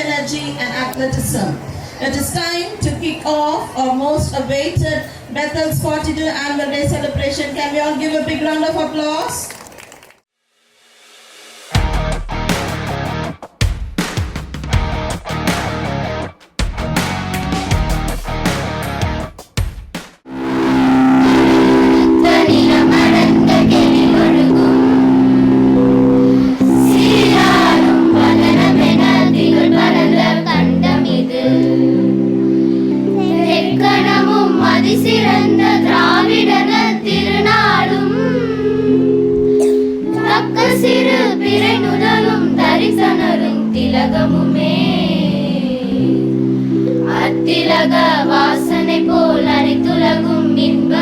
energy and athleticism. It is time to kick off our most awaited Bethel's 42 Annual Day celebration. Can we all give a big round of applause? அத்திலக வாசனை போல் அனைத்துலகும் இன்ப